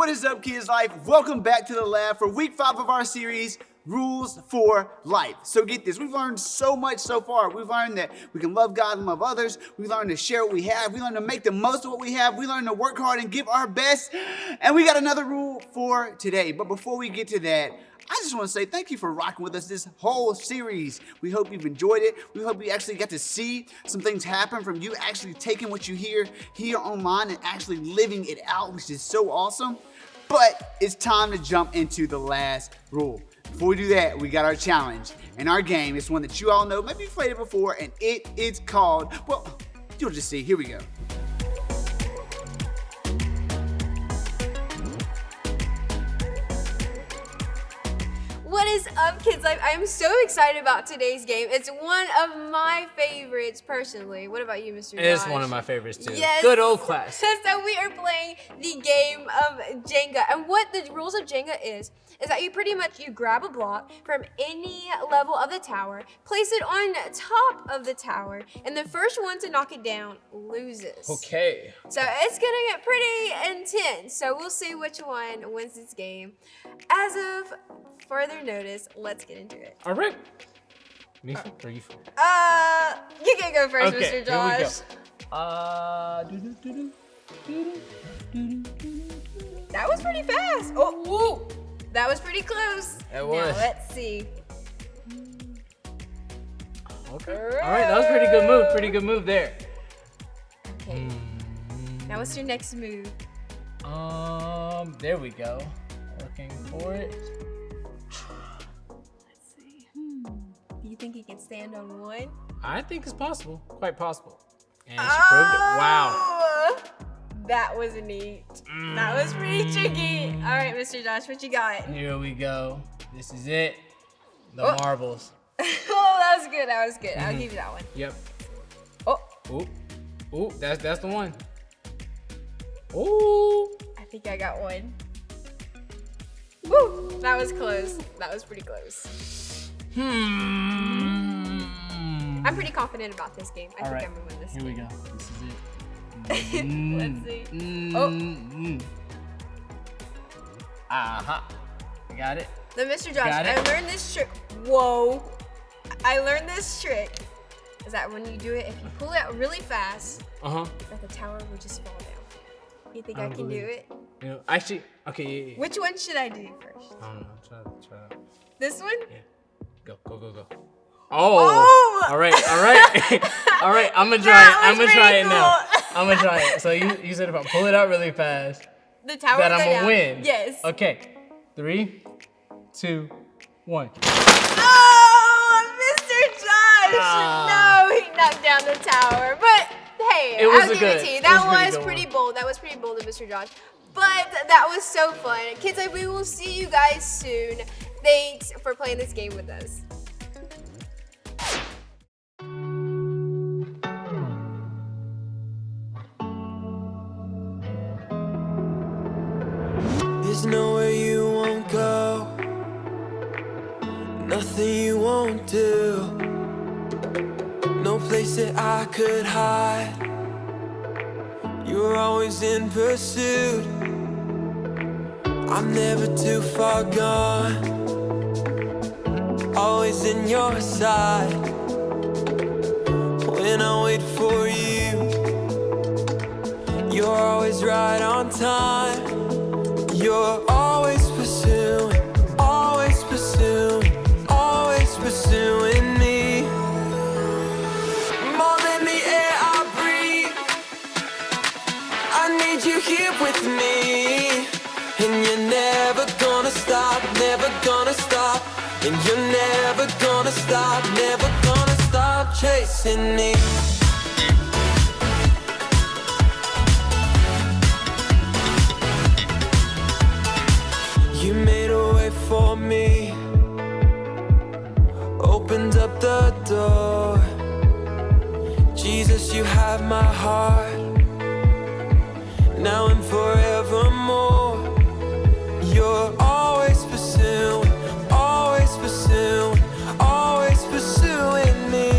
What is up, Kids Life? Welcome back to the lab for week 5 of our series, Rules for Life. So get this, we've learned so much so far. We've learned that we can love God and love others. We learned to share what we have. We learned to make the most of what we have. We learned to work hard and give our best. And we got another rule for today. But before we get to that, I just want to say thank you for rocking with us this whole series. We hope you've enjoyed it. We hope you actually got to see some things happen from you actually taking what you hear here online and actually living it out, which is so awesome. But it's time to jump into the last rule. Before we do that, we got our challenge. And our game is one that you all know. Maybe you've played it before, and it is called, well, you'll just see. Here we go. What is up, Kids Life? I am so excited about today's game. It's one of my favorites personally. What about you, Mr. Josh? It is one of my favorites too. Yes. Good old classic. So we are playing the game of Jenga. And what the rules of Jenga is that you grab a block from any level of the tower, place it on top of the tower, and the first one to knock it down loses. Okay. So it's gonna get pretty intense. So we'll see which one wins this game. As of further notice, let's get into it. All right. Me or you? You can go first, Okay, Mr. Josh. That was pretty fast. Oh, woo. That was pretty close. It was. Now let's see. Okay. All right, that was pretty good move. Pretty good move there. Okay. Now what's your next move? There we go. Looking for it. Let's see. Do you think he can stand on one? I think it's possible. Quite possible. And she proved it. Wow. That was neat. That was pretty tricky. All right, Mr. Josh, what you got? Here we go. This is it. The Oh. marbles. Oh, that was good. That was good. I'll give you that one. Yep. Oh, Ooh. Ooh, that's the one. Ooh. I think I got one. Woo! That was close. That was pretty close. I'm pretty confident about this game. I think I'm gonna win this Here we game. go. This is it. Let's see. Oh. Aha. I got it. Then Mr. Josh, Got I it. learned this trick. Whoa. I learned this trick. Is that when you do it, if you pull it out really fast, that the tower will just fall down. You think I can do it? You know, actually, okay, yeah. Which one should I do first? I don't know. Try that. This one? Yeah. Go. Oh! All right. All right, I'm gonna try it. I'm gonna try it now. I'm gonna try it. So you said if I pull it out really fast, The tower that will I'm go gonna down. win. Yes. Okay. 3, 2, 1. Oh, Mr. Josh! No, he knocked down the tower. But hey, I'll give it to you. That was pretty bold. That was pretty bold of Mr. Josh. But that was so fun. Kids, we will see you guys soon. Thanks for playing this game with us. There's nowhere you won't go, nothing you won't do, no place that I could hide. You're always in pursuit, I'm never too far gone, always in your side. When I wait for you, you're always right on time. You're always pursuing, always pursuing, always pursuing me. More than the air I breathe, I need you here with me. And you're never gonna stop, never gonna stop. And you're never gonna stop chasing me. You made a way for me, opened up the door. Jesus, you have my heart, now and forevermore. You're always pursuing, always pursuing, always pursuing me.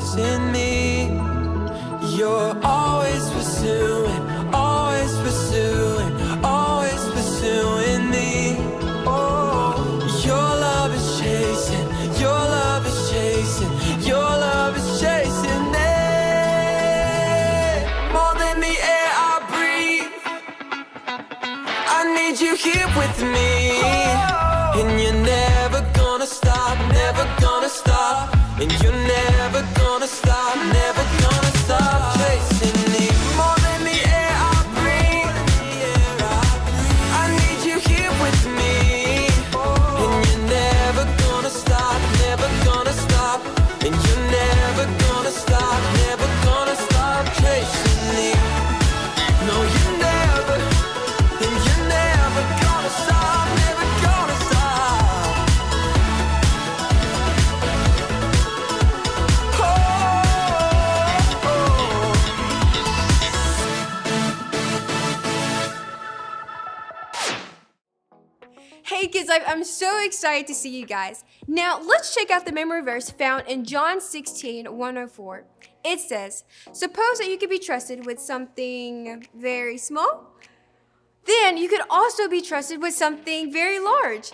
chasing me. You're always pursuing, always pursuing, always pursuing me. Oh, your love is chasing, your love is chasing, your love is chasing me. More than the air I breathe, I need you here with me. And you're never gonna stop, never gonna stop. And you're never gonna stop, never gonna stop chasing me. More than the air I breathe, I need you here with me. And you're never gonna stop, never gonna stop. And you're never gonna stop, never gonna stop chasing me. No, you're never, and you're never gonna stop, never gonna stop. Hey Kids Life, I'm so excited to see you guys. Now let's check out the memory verse found in John 16:104. It says, suppose that you could be trusted with something very small, then you could also be trusted with something very large.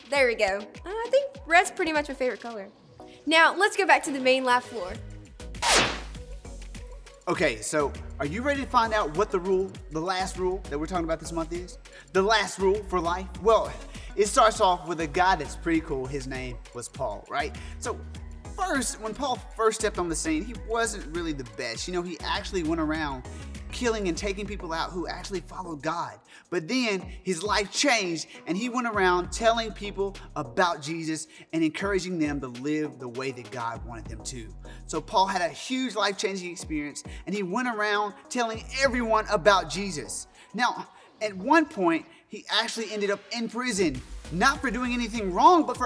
There we go. I think red's pretty much my favorite color. Now let's go back to the main lab floor. Okay, so are you ready to find out what the last rule that we're talking about this month is? The last rule for life? Well, it starts off with a guy that's pretty cool. His name was Paul, right? So first, when Paul first stepped on the scene, he wasn't really the best. You know, he actually went around killing and taking people out who actually followed God. But then his life changed and he went around telling people about Jesus and encouraging them to live the way that God wanted them to. So Paul had a huge life-changing experience and he went around telling everyone about Jesus. Now, at one point, he actually ended up in prison, not for doing anything wrong, but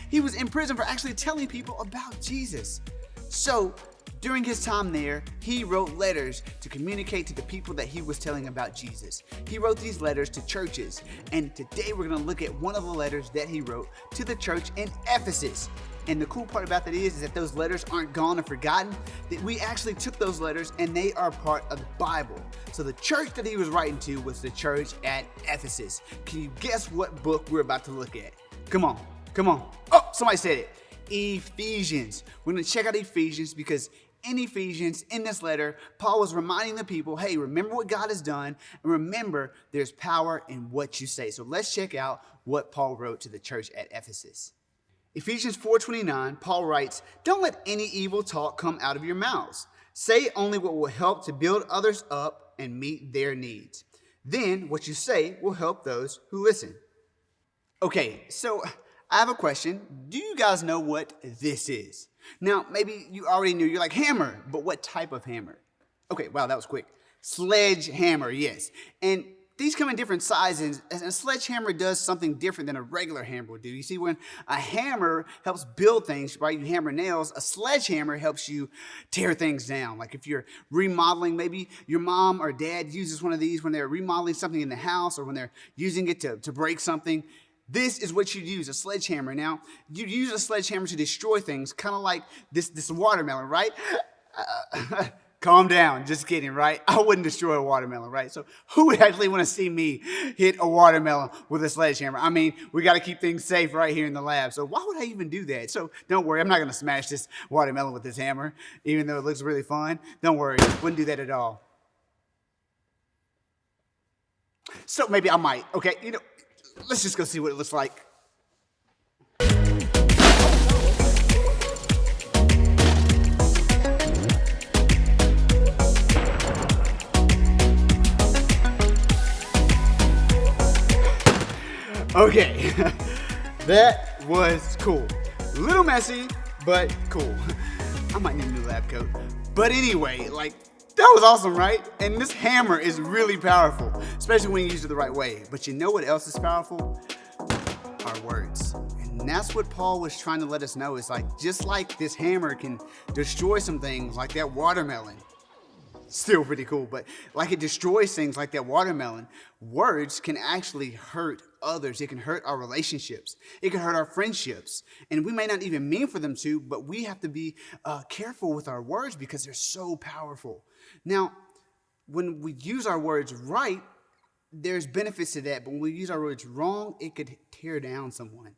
he was in prison for actually telling people about Jesus. So during his time there, he wrote letters to communicate to the people that he was telling about Jesus. He wrote these letters to churches, and today we're going to look at one of the letters that he wrote to the church in Ephesus. And the cool part about that is that those letters aren't gone or forgotten, that we actually took those letters and they are part of the Bible. So the church that he was writing to was the church at Ephesus. Can you guess what book we're about to look at? Come on. Oh, somebody said it. Ephesians. We're going to check out Ephesians because in Ephesians, in this letter, Paul was reminding the people, hey, remember what God has done, and remember there's power in what you say. So let's check out what Paul wrote to the church at Ephesus. Ephesians 4:29, Paul writes, don't let any evil talk come out of your mouths. Say only what will help to build others up and meet their needs. Then what you say will help those who listen. Okay, so I have a question. Do you guys know what this is? Now, maybe you already knew. You're like, hammer, but what type of hammer? Okay, wow, that was quick. Sledgehammer, yes. And these come in different sizes, and a sledgehammer does something different than a regular hammer would do. You see, when a hammer helps build things, right, you hammer nails, a sledgehammer helps you tear things down. Like if you're remodeling, maybe your mom or dad uses one of these when they're remodeling something in the house or when they're using it to break something. This is what you'd use, a sledgehammer. Now, you'd use a sledgehammer to destroy things, kind of like this watermelon, right? Calm down, just kidding, right? I wouldn't destroy a watermelon, right? So who would actually want to see me hit a watermelon with a sledgehammer? I mean, we got to keep things safe right here in the lab. So why would I even do that? So don't worry, I'm not going to smash this watermelon with this hammer, even though it looks really fun. Don't worry, wouldn't do that at all. So maybe I might, okay? You know, let's just go see what it looks like. Okay, that was cool. A little messy, but cool. I might need a new lab coat. But anyway, that was awesome, right? And this hammer is really powerful, especially when you use it the right way. But you know what else is powerful? Our words. And that's what Paul was trying to let us know. It's just like this hammer can destroy some things like that watermelon. Still pretty cool, but like it destroys things like that watermelon, words can actually hurt others. It can hurt our relationships. It can hurt our friendships. And we may not even mean for them to, but we have to be careful with our words because they're so powerful. Now, when we use our words right, there's benefits to that. But when we use our words wrong, it could tear down someone.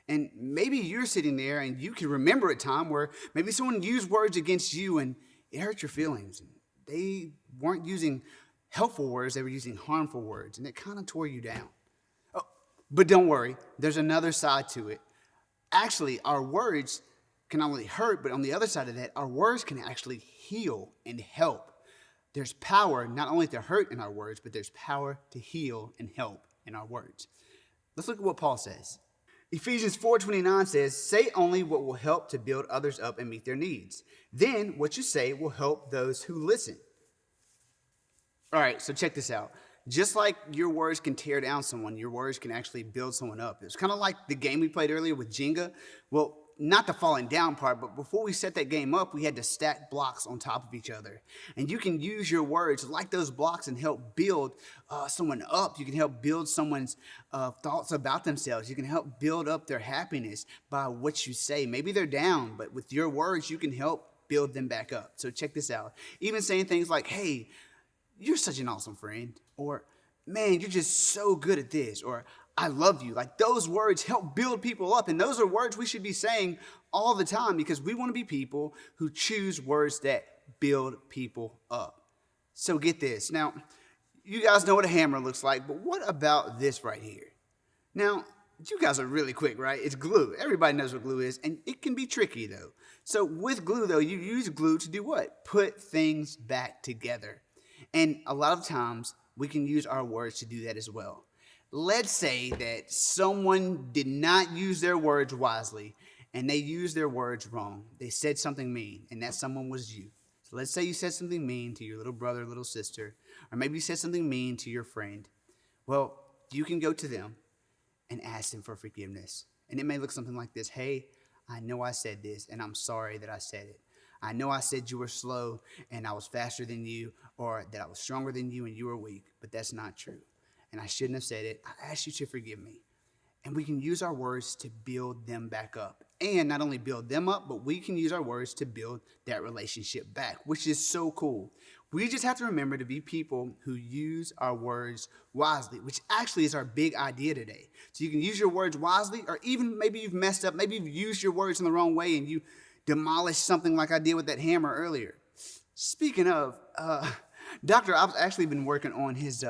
And maybe you're sitting there and you can remember a time where maybe someone used words against you and it hurt your feelings. They weren't using helpful words, they were using harmful words, and it kind of tore you down. Oh, but don't worry, there's another side to it. Actually, our words can not only hurt, but on the other side of that, our words can actually heal and help. There's power not only to hurt in our words, but there's power to heal and help in our words. Let's look at what Paul says. Ephesians 4:29 says, say only what will help to build others up and meet their needs. Then what you say will help those who listen. All right, so check this out. Just like your words can tear down someone, your words can actually build someone up. It's kind of like the game we played earlier with Jenga. Well, not the falling down part, but before we set that game up, we had to stack blocks on top of each other. And you can use your words like those blocks and help build someone up. You can help build someone's thoughts about themselves. You can help build up their happiness by what you say. Maybe they're down, but with your words, you can help build them back up. So check this out. Even saying things like, hey, you're such an awesome friend, or man, you're just so good at this, or I love you. Like those words help build people up. And those are words we should be saying all the time because we want to be people who choose words that build people up. So get this. Now, you guys know what a hammer looks like, but what about this right here? Now, you guys are really quick, right? It's glue. Everybody knows what glue is, and it can be tricky though. So with glue though, you use glue to do what? Put things back together. And a lot of times we can use our words to do that as well. Let's say that someone did not use their words wisely and they used their words wrong. They said something mean, and that someone was you. So let's say you said something mean to your little brother, little sister, or maybe you said something mean to your friend. Well, you can go to them and ask them for forgiveness. And it may look something like this. Hey, I know I said this, and I'm sorry that I said it. I know I said you were slow and I was faster than you, or that I was stronger than you and you were weak, but that's not true. And I shouldn't have said it. I ask you to forgive me. And we can use our words to build them back up. And not only build them up, but we can use our words to build that relationship back, which is so cool. We just have to remember to be people who use our words wisely, which actually is our big idea today. So you can use your words wisely, or even maybe you've messed up. Maybe you've used your words in the wrong way and you demolished something like I did with that hammer earlier. Speaking of, Doctor, I've actually been working on his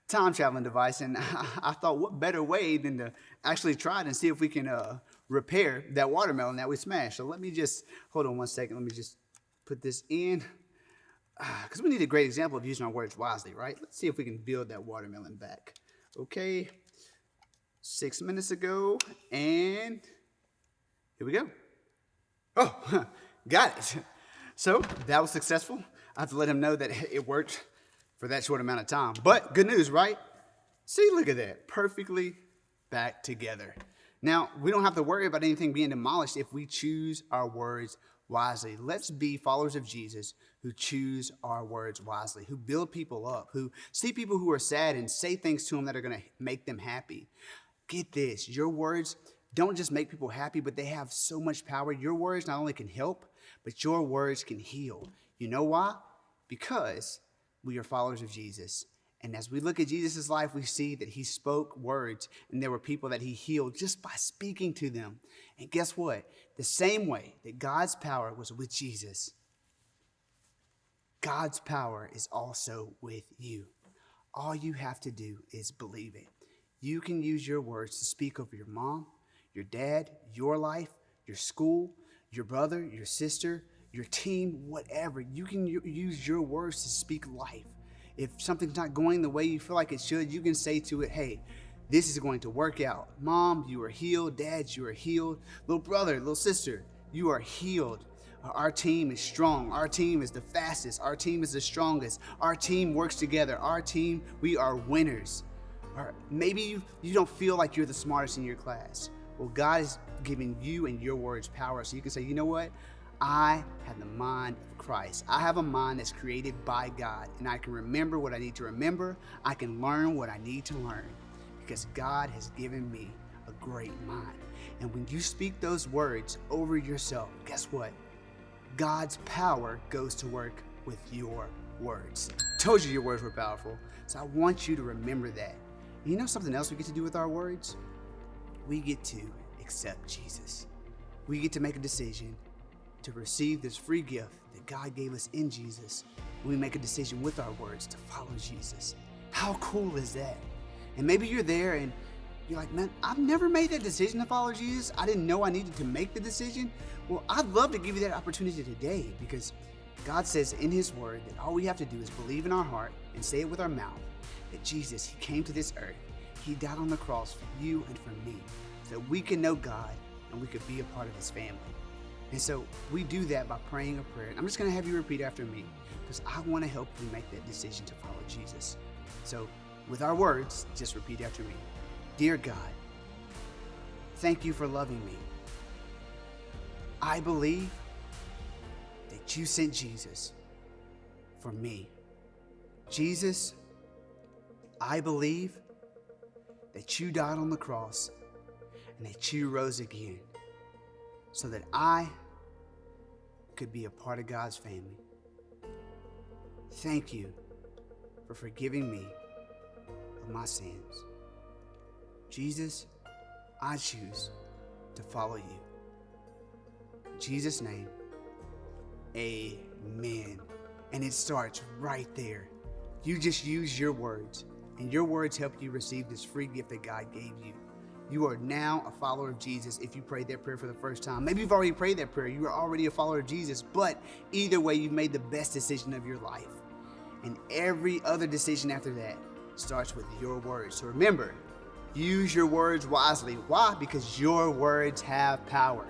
time traveling device, and I thought what better way than to actually try it and see if we can repair that watermelon that we smashed. So let me just, hold on one second, let me just put this in, because we need a great example of using our words wisely, right? Let's see if we can build that watermelon back. Okay, 6 minutes ago, and here we go. Oh, got it. So that was successful. I have to let him know that it worked for that short amount of time. But good news, right? See, look at that. Perfectly back together. Now, we don't have to worry about anything being demolished if we choose our words wisely. Let's be followers of Jesus who choose our words wisely, who build people up, who see people who are sad and say things to them that are going to make them happy. Get this. Your words don't just make people happy, but they have so much power. Your words not only can help, but your words can heal. You know why? Because we are followers of Jesus. And as we look at Jesus' life, we see that he spoke words, and there were people that he healed just by speaking to them. And guess what? The same way that God's power was with Jesus, God's power is also with you. All you have to do is believe it. You can use your words to speak over your mom, your dad, your life, your school, your brother, your sister, your team, whatever. You can use your words to speak life. If something's not going the way you feel like it should, you can say to it, hey, this is going to work out. Mom, you are healed. Dad, you are healed. Little brother, little sister, you are healed. Our team is strong. Our team is the fastest. Our team is the strongest. Our team works together. Our team, we are winners. Or maybe you don't feel like you're the smartest in your class. Well, God is giving you and your words power. So you can say, you know what? I have the mind of Christ. I have a mind that's created by God, and I can remember what I need to remember. I can learn what I need to learn because God has given me a great mind. And when you speak those words over yourself, guess what? God's power goes to work with your words. Told you your words were powerful, so I want you to remember that. And you know something else we get to do with our words? We get to accept Jesus. We get to make a decision to receive this free gift that God gave us in Jesus. We make a decision with our words to follow Jesus. How cool is that? And maybe you're there and you're like, man, I've never made that decision to follow Jesus. I didn't know I needed to make the decision. Well, I'd love to give you that opportunity today, because God says in His Word that all we have to do is believe in our heart and say it with our mouth that Jesus, He came to this earth. He died on the cross for you and for me so that we can know God and we could be a part of His family. And so we do that by praying a prayer. I'm just going to have you repeat after me, because I want to help you make that decision to follow Jesus. So with our words, just repeat after me. Dear God, thank you for loving me. I believe that you sent Jesus for me. Jesus, I believe that you died on the cross and that you rose again so that I could be a part of God's family. Thank you for forgiving me of my sins. Jesus, I choose to follow you. In Jesus' name, amen. And it starts right there. You just use your words, and your words help you receive this free gift that God gave you. You are now a follower of Jesus if you prayed that prayer for the first time. Maybe you've already prayed that prayer. You are already a follower of Jesus, but either way, you've made the best decision of your life. And every other decision after that starts with your words. So remember, use your words wisely. Why? Because your words have power,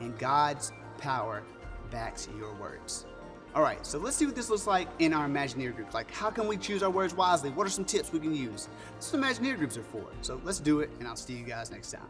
and God's power backs your words. All right, so let's see what this looks like in our Imagineer groups. Like, how can we choose our words wisely? What are some tips we can use? That's what Imagineer groups are for. So let's do it, and I'll see you guys next time.